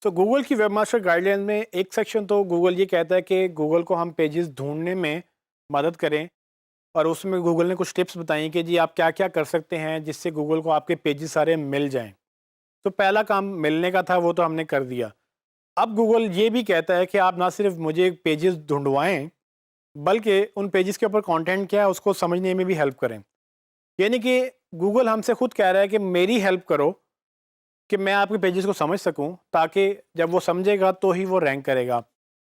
तो गूगल की webmaster guideline में एक सेक्शन तो गूगल ये कहता है कि गूगल को हम पेजेस ढूंढने में मदद करें, और उसमें गूगल ने कुछ टिप्स बताई कि जी आप क्या क्या कर सकते हैं जिससे गूगल को आपके पेजेस सारे मिल जाएं। तो पहला काम मिलने का था, वो तो हमने कर दिया। अब गूगल ये भी कहता है कि आप ना सिर्फ मुझे पेजेस ढूंढवाएं, बल्कि उन पेजेस के ऊपर कंटेंट क्या है उसको समझने में भी हेल्प करें। यानी कि गूगल हमसे खुद कह रहा है कि मेरी हेल्प करो कि मैं आपके पेजेस को समझ सकूं, ताकि जब वो समझेगा तो ही वो रैंक करेगा।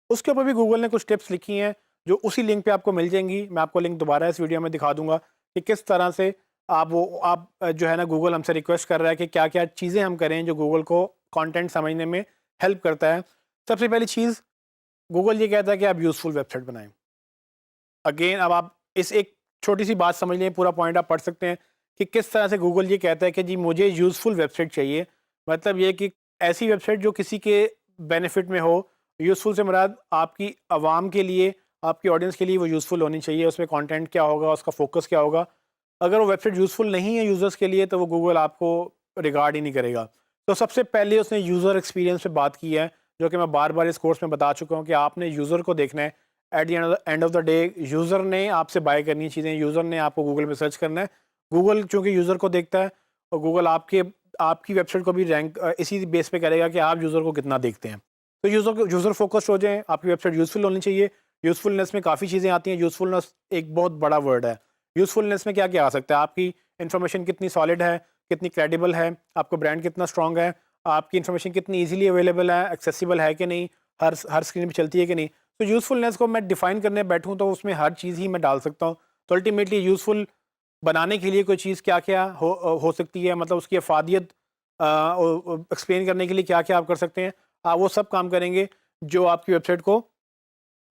उसके ऊपर भी गूगल ने कुछ टिप्स लिखी हैं जो उसी लिंक पे आपको मिल जाएंगी। मैं आपको लिंक दोबारा इस वीडियो में दिखा दूंगा कि किस तरह से जो है ना, गूगल हमसे रिक्वेस्ट कर रहा है कि क्या क्या चीज़ें हम करें जो गूगल को कंटेंट समझने में हेल्प करता है। सबसे पहली चीज़, गूगल ये कहता है कि आप यूज़फुल वेबसाइट बनाएं। अगेन अब आप इस एक छोटी सी बात समझ लें, पूरा पॉइंट आप पढ़ सकते हैं कि किस तरह से गूगल ये कहता है कि जी मुझे यूज़फुल वेबसाइट चाहिए। मतलब ये कि ऐसी वेबसाइट जो किसी के बेनिफिट में हो। यूज़फुल से मुराद आपकी आवाम के लिए, आपकी ऑडियंस के लिए वो यूज़फुल होनी चाहिए। उसमें कंटेंट क्या होगा, उसका फोकस क्या होगा। अगर वो वेबसाइट यूज़फुल नहीं है यूज़र्स के लिए, तो वो गूगल आपको रिगार्ड ही नहीं करेगा। तो सबसे पहले उसने यूज़र एक्सपीरियंस पे बात की है, जो कि मैं बार बार इस कोर्स में बता चुका हूँ कि आपने यूज़र को देखना है। At the end of the day user ने आपसे बाय करनी है चीज़ें, यूज़र ने आपको गूगल पे सर्च करना है। गूगल चूँकि यूज़र को देखता है, और गूगल आपकी वेबसाइट को भी रैंक इसी बेस पे करेगा कि आप यूज़र को कितना देखते हैं। तो यूज़र फोकस्ड हो जाएँ, आपकी वेबसाइट यूज़फुल होनी चाहिए। यूज़फुलनेस में काफ़ी चीज़ें आती हैं। यूज़फुलनेस एक बहुत बड़ा वर्ड है। यूज़फुलनेस में क्या-क्या आ सकता है? आपकी इन्फॉर्मेशन कितनी सॉलिड है, कितनी क्रेडिबल है, आपका ब्रांड कितना स्ट्रॉन्ग है, आपकी इन्फॉर्मेशन कितनी ईज़िली अवेलेबल है, एक्सेसिबल है कि नहीं, हर स्क्रीन पे चलती है कि नहीं। तो यूज़फुलनेस को मैं डिफ़ाइन करने बैठूँ तो उसमें हर चीज़ ही मैं डाल सकता हूँ। तो अल्टीमेटली यूज़फुल बनाने के लिए कोई चीज़ क्या-क्या हो सकती है, मतलब उसकी अफ़ादियत एक्सप्लेन करने के लिए क्या-क्या आप कर सकते हैं। आप वो सब काम करेंगे जो आपकी वेबसाइट को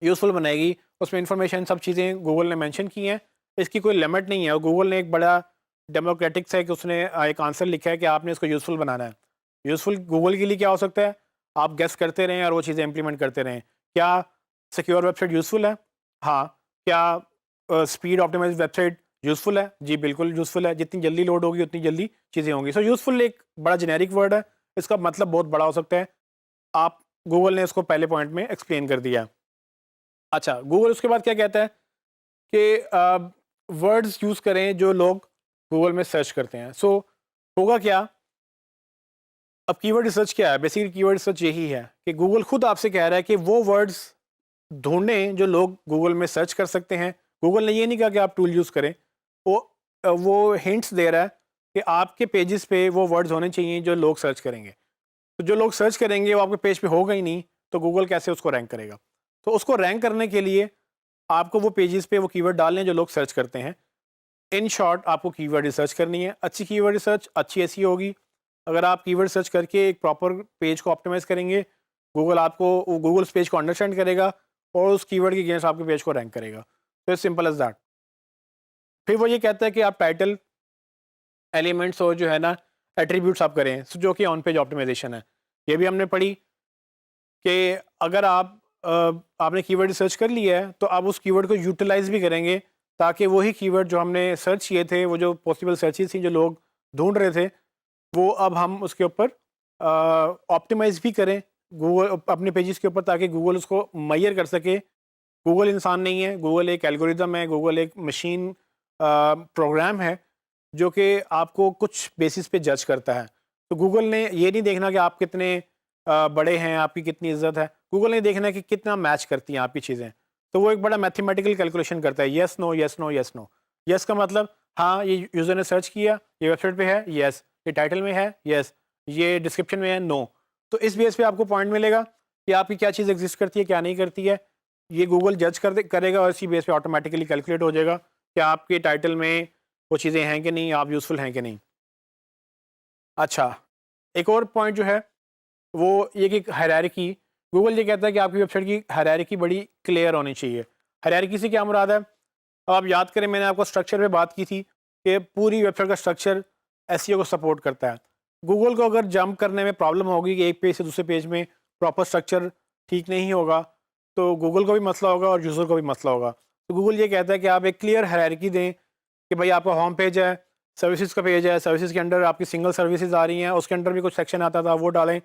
यूज़फुल बनाएगी। उसमें इन्फॉर्मेशन सब चीज़ें गूगल ने मेंशन की हैं। इसकी कोई लिमिट नहीं है, और गूगल ने एक बड़ा डेमोक्रेटिक है कि उसने एक आंसर लिखा है कि आपने इसको यूज़फुल बनाना है। यूज़फुल गूगल के लिए क्या हो सकता है? आप गेस करते रहें और वो चीज़ें इंप्लीमेंट करते रहें। क्या सिक्योर वेबसाइट यूज़फुल है? हाँ। क्या स्पीड ऑप्टिमाइज़्ड वेबसाइट यूज़फुल है? जी, बिल्कुल यूज़फुल है। जितनी जल्दी लोड होगी उतनी जल्दी चीज़ें होंगी। सो यूज़फुल एक बड़ा जेनेरिक वर्ड है। इसका मतलब बहुत बड़ा हो सकता है। आप गूगल ने इसको पहले पॉइंट में एक्सप्लेन कर दिया। अच्छा, गूगल उसके बाद क्या कहता है कि वर्ड्स यूज़ करें जो लोग गूगल में सर्च करते हैं। सो होगा क्या? अब कीवर्ड रिसर्च क्या है? बेसिकली कीवर्ड रिसर्च यही है कि गूगल खुद आपसे कह रहा है कि वो वर्ड्स ढूँढें जो लोग गूगल में सर्च कर सकते हैं। गूगल ने ये नहीं कहा कि आप टूल यूज़ करें। वो वो हिंट्स दे रहा है कि आपके पेजेस पे वो वर्ड्स होने चाहिए जो लोग सर्च करेंगे। तो जो लोग सर्च करेंगे वो आपके पेज पे होगा ही नहीं, तो गूगल कैसे उसको रैंक करेगा? तो उसको रैंक करने के लिए आपको वो पेजेस पे वो कीवर्ड डालने हैं जो लोग सर्च करते हैं। इन शॉर्ट आपको कीवर्ड रिसर्च करनी है। अच्छी कीवर्ड रिसर्च अच्छी ऐसी होगी। अगर आप कीवर्ड सर्च करके एक प्रॉपर पेज को ऑप्टिमाइज़ करेंगे, गूगल उस पेज को अंडरस्टैंड करेगा और उस कीवर्ड के अगेंस्ट आपके पेज को रैंक करेगा। तो इट्स सिंपल एज़ दैट। फिर वो ये कहता है कि आप टाइटल, एलिमेंट्स और जो है ना एट्रीब्यूट्स आप करें, जो कि ऑन पेज ऑप्टिमाइज़ेशन है। ये भी हमने पढ़ी कि अगर आपने कीवर्ड रिसर्च कर लिया है, तो आप उस कीवर्ड को यूटिलाइज़ भी करेंगे, ताकि वही कीवर्ड जो हमने सर्च किए थे, वो जो पॉसिबल सर्चेज़ थी जो लोग ढूँढ रहे थे, वो अब हम उसके ऊपर ऑप्टिमाइज़ भी करें गूगल अपने पेजेस के ऊपर, ताकि गूगल उसको मैयर कर सके। गूगल इंसान नहीं है, गूगल एक एल्गोरिदम है, गूगल एक मशीन प्रोग्राम है, जो कि आपको कुछ बेसिस पे जज करता है। तो गूगल ने ये नहीं देखना कि आप कितने बड़े हैं, आपकी कितनी इज़्ज़त है। गूगल ने देखना है कि कितना मैच करती हैं आपकी चीज़ें। तो वो एक बड़ा मैथमेटिकल कैलकुलेशन करता है, yes, no, yes, no, yes, no. Yes का मतलब हाँ, ये यूज़र ने सर्च किया, ये वेबसाइट पे है, येस। ये टाइटल में है, येस। ये डिस्क्रिप्शन में है, नो। तो इस बेस पे आपको पॉइंट मिलेगा कि आपकी क्या चीज़ एग्ज़िस्ट करती है, क्या नहीं करती है। ये गूगल जज करेगा, और इसी बेस पे ऑटोमेटिकली कैलकुलेट हो जाएगा कि आपके टाइटल में वो चीज़ें हैं कि नहीं, आप यूज़फुल हैं कि नहीं। अच्छा, एक और पॉइंट जो है वो ये कि हायरार्की। गूगल ये कहता है कि आपकी वेबसाइट की हायरार्की बड़ी क्लियर होनी चाहिए। हायरार्की से क्या मुराद है? अब आप याद करें, मैंने आपको स्ट्रक्चर पे बात की थी कि पूरी वेबसाइट का स्ट्रक्चर एसईओ को सपोर्ट करता है। गूगल को अगर जंप करने में प्रॉब्लम होगी कि एक पेज से दूसरे पेज में प्रॉपर स्ट्रक्चर ठीक नहीं होगा, तो गूगल को भी मसला होगा और यूज़र को भी मसला होगा। तो गूगल ये कहता है कि आप एक क्लियर हायरार्की दें कि भाई आपका होम पेज है, सर्विसेज का पेज है, सर्विसेज के अंडर आपकी सिंगल सर्विसेज आ रही हैं, उसके अंडर भी कुछ सेक्शन आता था, वो डालें।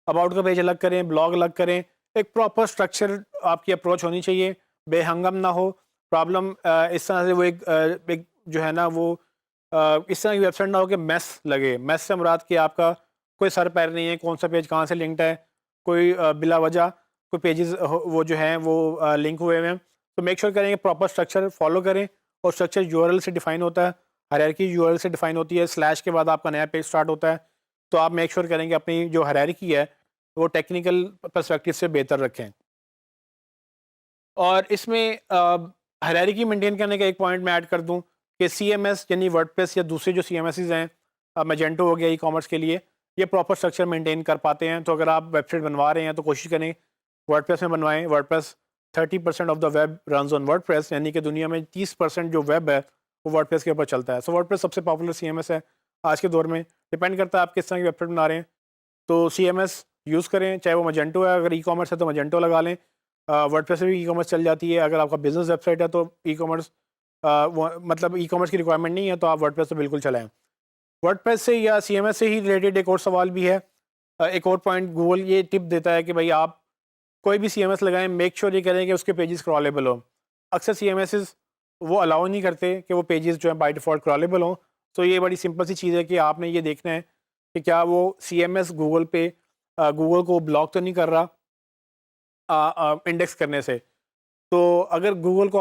अबाउट का पेज अलग करें, ब्लॉग अलग करें, एक प्रॉपर स्ट्रक्चर आपकी अप्रोच होनी चाहिए, बेहंगम ना हो प्रॉब्लम। इस तरह से वो एक जो है ना वो इस तरह की वेबसाइट ना हो कि मेस लगे। मेस से मुराद कि आपका कोई सर पैर नहीं है, कौन सा पेज कहाँ से लिंक्ड है, कोई बिला वजह कोई पेजेस वो जो हैं वो लिंक हुए हुए हैं। तो मेक श्योर करें कि प्रॉपर स्ट्रक्चर फॉलो करें, और स्ट्रक्चर यूआरएल से डिफाइन होता है, हायरार्की यूआरएल से डिफाइन होती है, स्लैश के बाद आपका नया पेज स्टार्ट होता है। तो आप मेक श्योर करें कि अपनी जो हायरार्की है वो टेक्निकल पर्सपेक्टिव से बेहतर रखें। और इसमें हायरार्की मेंटेन करने का एक पॉइंट मैं ऐड कर दूं कि सीएमएस यानी वर्डप्रेस या दूसरे जो सीएमएसेस हैं, मैजेंटो हो गया ई कॉमर्स के लिए, ये प्रॉपर स्ट्रक्चर मेंटेन कर पाते हैं। तो अगर आप वेबसाइट बनवा रहे हैं तो कोशिश करें वर्डप्रेस में बनवाएं। WordPress 30% of the web runs on WordPress, यानी कि दुनिया में 30% जो वेब है वो वर्डप्रेस के ऊपर चलता है। सो वर्डप्रेस सबसे पॉपुलर सीएमएस है आज के दौर में। डिपेंड करता है आप किस तरह की वेबसाइट बना रहे हैं, तो सीएमएस यूज़ करें, चाहे वो मैजेंटो है, अगर ई कॉमर्स है तो मैजेंटो लगा लें। वर्डप्रेस में भी ई कॉमर्स चल जाती है। अगर आपका बिजनेस वेबसाइट है तो ई कॉमर्स मतलब ई कॉमर्स की रिक्वायरमेंट नहीं है तो आप वर्डप्रेस तो बिल्कुल चलाएं। वर्डप्रेस से या सीएमएस से ही रिलेटेड एक और सवाल भी है। एक और पॉइंट गूगल ये टिप देता है कि भाई आप कोई भी सीएमएस लगाएं, मेक श्योर ये करें कि उसके पेजेस क्रॉलेबल हो। अक्सर सीएमएस वो अलाउ नहीं करते कि वो पेजेस जो है बाय डिफ़ॉल्ट क्रॉलेबल हों। तो ये बड़ी सिंपल सी चीज़ है कि आपने ये देखना है कि क्या वो सीएमएस गूगल पे गूगल को ब्लॉक तो नहीं कर रहा इंडेक्स करने से। तो अगर गूगल को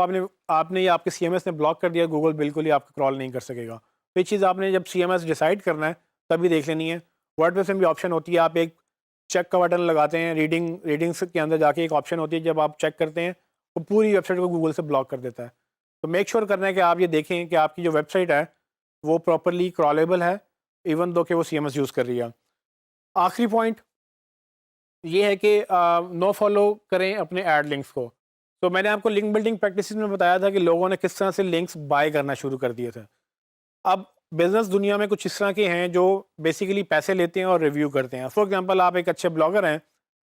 आपने या आपके सीएमएस ने ब्लॉक कर दिया, गूगल बिल्कुल ही आपका क्रॉल नहीं कर सकेगा। तो ये चीज़ आपने जब सीएमएस डिसाइड करना है तभी देख लेनी है। वर्डप्रेस में भी ऑप्शन होती है, आप एक चेक का बटन लगाते हैं, रीडिंग्स के अंदर जाके एक ऑप्शन होती है, जब आप चेक करते हैं वो पूरी वेबसाइट को गूगल से ब्लॉक कर देता है। तो मेक श्योर करना है कि आप ये देखें कि आपकी जो वेबसाइट है वो प्रॉपरली क्रॉलेबल है, इवन दो कि वो सीएमएस यूज़ कर रही है। आखिरी पॉइंट ये है कि नो फॉलो करें अपने ऐड लिंक्स को। तो मैंने आपको लिंक बिल्डिंग प्रैक्टिसेस में बताया था कि लोगों ने किस तरह से लिंक्स बाय करना शुरू कर दिए थे। अब बिजनेस दुनिया में कुछ इस तरह के हैं जो बेसिकली पैसे लेते हैं और रिव्यू करते हैं। फॉर एग्जांपल, आप एक अच्छे ब्लॉगर हैं,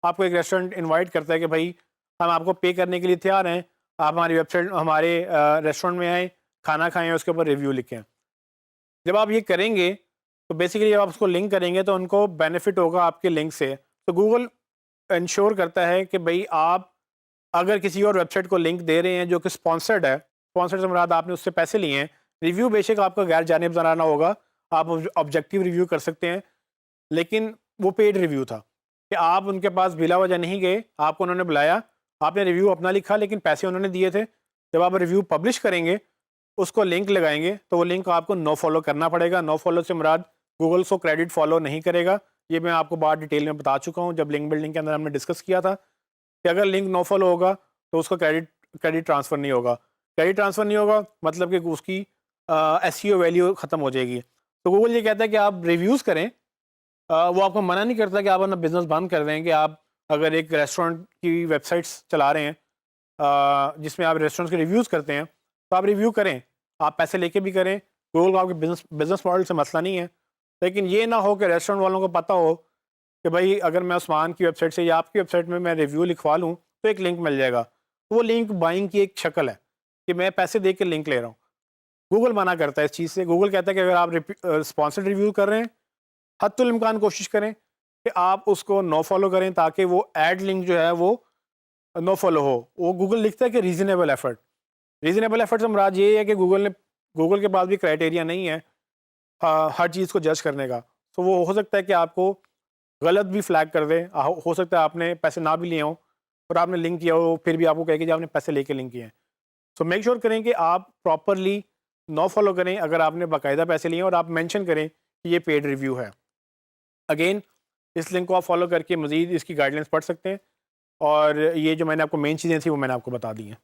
आपको एक रेस्टोरेंट इनवाइट करता है कि भाई हम आपको पे करने के लिए तैयार हैं, आप हमारी वेबसाइट हमारे रेस्टोरेंट में आएँ, खाना खाएँ, उसके ऊपर रिव्यू लिखें। जब आप ये करेंगे तो बेसिकली जब आप उसको लिंक करेंगे तो उनको बेनिफिट होगा आपके लिंक से। तो गूगल इंश्योर करता है कि भाई आप अगर किसी और वेबसाइट को लिंक दे रहे हैं जो कि स्पॉन्सर्ड है, स्पॉन्सर्ड से मुराद आपने उससे पैसे लिए हैं, रिव्यू बेशक आपका गैर जानिबदाराना होगा, आप ऑब्जेक्टिव रिव्यू कर सकते हैं, लेकिन वो पेड रिव्यू था कि आप उनके पास बिला वजह नहीं गए, आपको उन्होंने बुलाया, आपने रिव्यू अपना लिखा लेकिन पैसे उन्होंने दिए थे। जब आप रिव्यू पब्लिश करेंगे, उसको लिंक लगाएंगे, तो वो लिंक आपको नो फॉलो करना पड़ेगा। नो फॉलो से मुराद गूगल को क्रेडिट फॉलो नहीं करेगा। ये मैं आपको बात डिटेल में बता चुका हूँ जब लिंक बिल्डिंग के अंदर हमने डिस्कस किया था कि अगर लिंक नो फॉलो होगा तो उसका क्रेडिट ट्रांसफ़र नहीं होगा। क्रेडिट ट्रांसफ़र नहीं होगा मतलब कि उसकी एसईओ वैल्यू ख़त्म हो जाएगी। तो गूगल ये कहता है कि आप रिव्यूज़ करें। वो आपको मना नहीं करता कि आप अपना बिज़नेस बंद कर दें। कि आप अगर एक रेस्टोरेंट की वेबसाइट्स चला रहे हैं जिसमें आप रेस्टोरेंट्स के रिव्यूज़ करते हैं, तो आप रिव्यू करें, आप पैसे लेके भी करें। गूगल को आपके बिज़नेस मॉडल से मसला नहीं है, लेकिन ये ना हो कि रेस्टोरेंट वालों को पता हो कि भाई अगर मैं उस्मान की वेबसाइट से या आपकी वेबसाइट में मैं रिव्यू लिखवा लूँ तो एक लिंक मिल जाएगा। तो वो लिंक बाइंग की एक शक्ल है कि मैं पैसे दे के लिंक ले रहा हूँ। गूगल मना करता है इस चीज़ से। गूगल कहता है कि अगर आप स्पॉन्सर्ड रिव्यू कर रहे हैं, हत्तुल इम्कान कोशिश करें कि आप उसको नो फॉलो करें ताकि वो एड लिंक जो है वो नो फॉलो हो। वो गूगल लिखता है कि रीज़नेबल एफर्ट। रीज़नेबल एफर्ट से मुराद ये है कि गूगल के पास भी क्राइटेरिया नहीं है हर चीज़ को जज करने का। तो वो हो सकता है कि आपको गलत भी फ्लैग कर दे। हो सकता है आपने पैसे ना भी लिए हों और आपने लिंक किया हो, फिर भी आपको कहे कि जी आपने पैसे लेके लिंक किए हैं। सो मेक श्योर करें कि आप प्रॉपरली नो फॉलो करें अगर आपने बाकायदा पैसे लिए हैं, और आप मेंशन करें कि ये पेड रिव्यू है। अगेन इस लिंक को आप फॉलो करके मज़ीद इसकी गाइडलाइंस पढ़ सकते हैं, और ये जो मैंने आपको मेन चीज़ें थी वो मैंने आपको बता दी हैं।